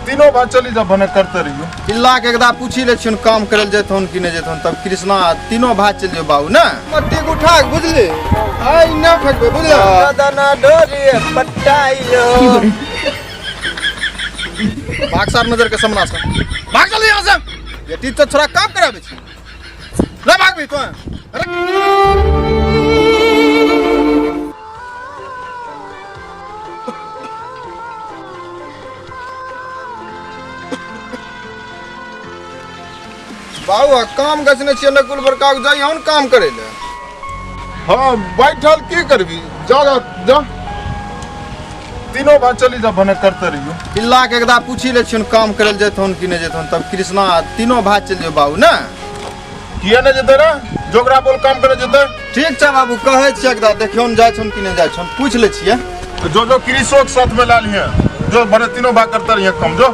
तीनों बार चली जा भने करते रहियो। चिल्ला के एकदा पूछी ले छिन काम करल जेथोन कि नहीं जेथोन, तब कृष्णा तीनों भाई चल जो बाबू ना मट्टी उठा बुझले आई ना फेंकबे बुझला दाना डोरी पट्टाइयो भाग सार नजर के सामना से भाग चल यहां से। ये ती तो थोड़ा काम कराबे छी ले भाग भी तो अरे बाबू काम गछने छियै नकुल बड़का के जाई हम काम करे ले। हां बैठल की करबी जा जा जा तीनों बार चली जा भने करते रहियो। चिल्ला के एकदा पूछी ले छिन काम करल जेथोन कि नहीं जेथोन, तब कृष्णा तीनों भाई चल जो बाबू ना किया ने जते रे जोगरा बोल काम करे जते। ठीक छै बाबू कहै छी एकदा देखियोन जाय छन कि नहीं जाय छन पूछ ले छियै। जो जो कृषक साथ में ला लिए जो भने तीनों बार करते रहिए काम जो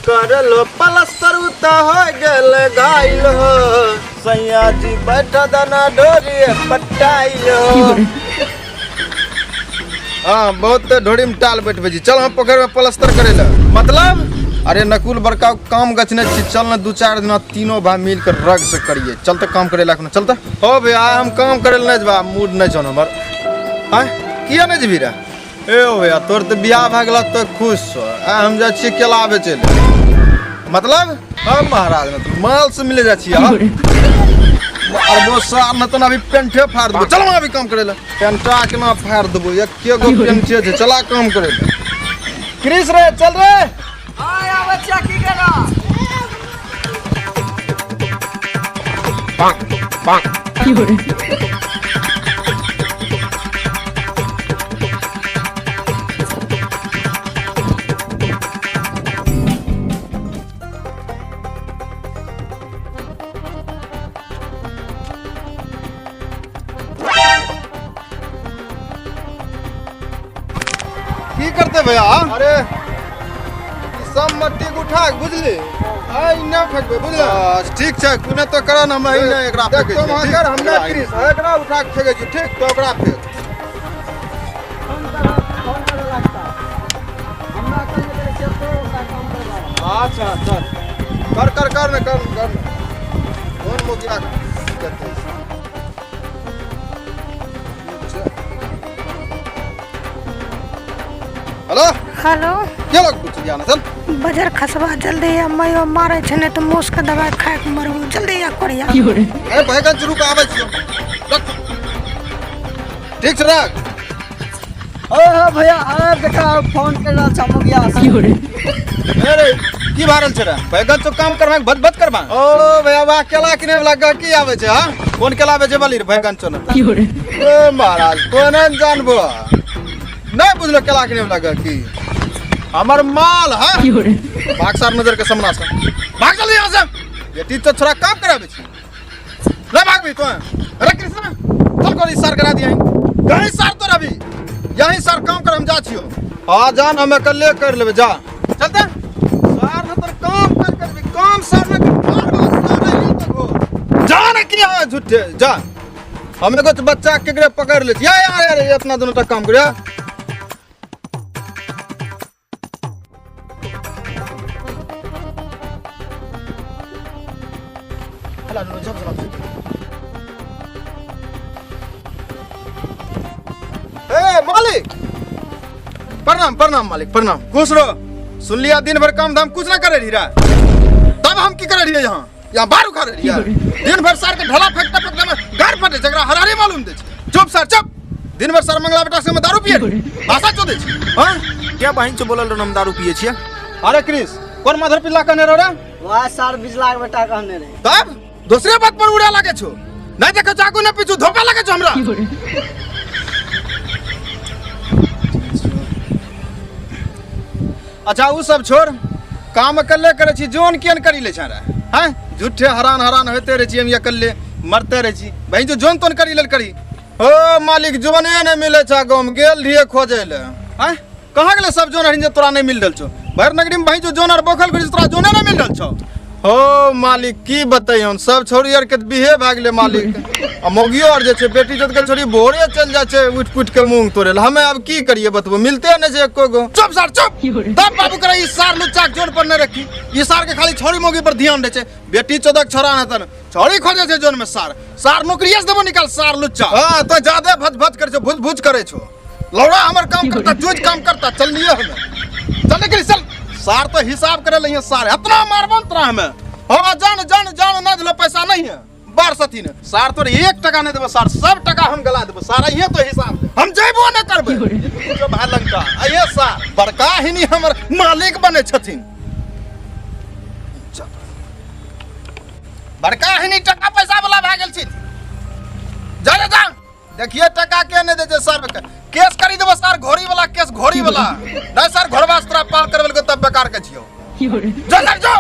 करलो पलस्तर उता हो गेल गाइल हो सैया जी बैठा दाना डोरी पट्टाइयो। हाँ बहुत ढोड़ी में टाल बैठबे जी चल हम पोखर में पलस्तर करे ला मतलब अरे नकुल बड़का काम गछने छी चल ना 2-4 दिन तीनों भाई मिल कर रग से करिए चलते काम करे ला चलते हो भैया हम काम करे नहीं जबा मूड नहीं छन हमर हां किया नहीं जबी रे ए ओ भैया तोर तो बियाह भ गेल तो खुश छ हम जा छी केला बेचे ले मतलब हम महाराज न माल से मिले जा छी और वो सार न तो अभी पेंटे फाड़ दबो चल अभी काम करे ला पेंटा केना फाड़ दबो एक के गो पेंटे छै चला काम करे ला क्रिस रे चल रे आया बच्चा की करा पाक पाक की हो रे की करते भैया अरे सब मट्टी उठा बुझली आई ना फेंकबे बुझला ठीक छै कुने तो करन हम ही ना एकरा फेंके छी ठीक हम ना क्रिस एकरा उठा के फेंके छी ठीक तो एकरा फेंक अच्छा अच्छा कर न कौन मुखिया करते हेलो हेलो क्या लग पूछ दिया ना चल बाजार खसबा जल्दी आ मयो मारे छै ने तो मूस के दवाई खाए के मरबू जल्दी आ करिया की हो रे ए बैगन शुरू का आवे छियो रख ठीक छै रख ओ भैया अरे देखा फोन कर रहा था मुखिया की हो रे अरे की भारल छै रे बैगन तो काम करबा भद करबा ओ भैया बा केला किने लगा की आवे छै हां कोन केला बेचे वाली रे बैगन चो की हो रे ए महाराज कोन जानबो नहीं बुझलो केला किने लगा की हमर माल है की हो रे भाग सार नजर के सामना से भाग चल यहां से ये ती तो थोड़ा काम कराबे छी ले भाग भी तो अरे कृष्णा चल कोई सार करा दिया कहीं सार तो रवि यहीं सार काम कर हम जा छियो हां जान हम अकेले कर लेबे जा चलते सार न तो काम कर भी काम सार न कर जा न किया झूठे जा हम एगो बच्चा केकरे पकड़ ले या यार इतना दोनों तक काम करिया मालिक प्रणाम मालिक प्रणाम खुश रहो सुन लिया दिन भर काम धाम कुछ ना करे रही रहा तब हम की करे रही यहाँ बार उखा रही दिन भर सार के ढला फेंकता में गार फटे जगरा हरारे मालूम दे चुप सर चुप दिन भर सर मंगला बेटा से हम दारू पिए भाषा चो दे हां क्या बहन से बोलल हम दारू पिए छिए अरे क्रिस कौन माधर पिल्ला कहने रो रे वहां सर 20 लाख बेटा कहने रे तब दूसरे बात पर उड़ा लागे छो नहीं देखो चाकू न पीछू धोपा लागे छो हमरा की हो रे अच्छा वो सब छोड़ काम अकेले करे छी जोन केन करी ले छारा हैं झूठे हरान होते रहे छी हम अकेले मरते रहे छी भाई जो जोन तोन करी लेल करी ओ मालिक जोने नहीं मिले छा गांव गेल रिए खोजे ले हैं कहां गेले सब जोन हरिन तोरा नहीं मिल रहल छो भर नगरी में भाई जो जोन और बोखल करी तोरा जोने नहीं मिल रहल छो हो मालिक की बताइए सब छोड़ी आर के बिहे भाग ले मालिक आ मोगियो आर जे छे बेटी जोत के छोड़ी भोरे चल जा छे उठ पुट के मुंह तोड़े हमें अब की करिए बतबो मिलते नहीं छे एको गो चुप सर चुप तब बाबू करे ई सार लुच्चा जोन पर न रखी ई सार के खाली छोड़ी मोगी पर ध्यान दे छे बेटी चोदक छोरा न तन छोड़ी खोजे छे जोन में सार नौकरिया से देबो निकाल सार लुच्चा हां तो ज्यादा भज भज करे छो भुज भुज करे छो लौड़ा हमर काम करता जोज काम करता चल लिए हमें चल निकल चल सार तो हिसाब करे लइए सार इतना मारबन तरा हमें हां जान ना दिलो पैसा नहीं है बार सती ने सार तो 1 टका नहीं देबो सार सब टका हम गला देबो सारा ये तो हिसाब हम जइबो न करबे जो भालंका आये सार बड़का ही नहीं हमर मालिक बने छथिन बड़का ही नहीं टका पैसा वाला भ गेल छी जा देखिए टका के नहीं दे सर केस करी देबो सर घोड़ी वाला केस घोड़ी वाला नहीं सर घोड़वा अस्त्र पाल करबल के तब बेकार के छियो जो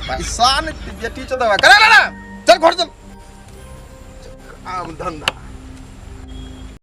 पैसा ने बेटी चोदवा करे ना चल घोड़ चल काम धंधा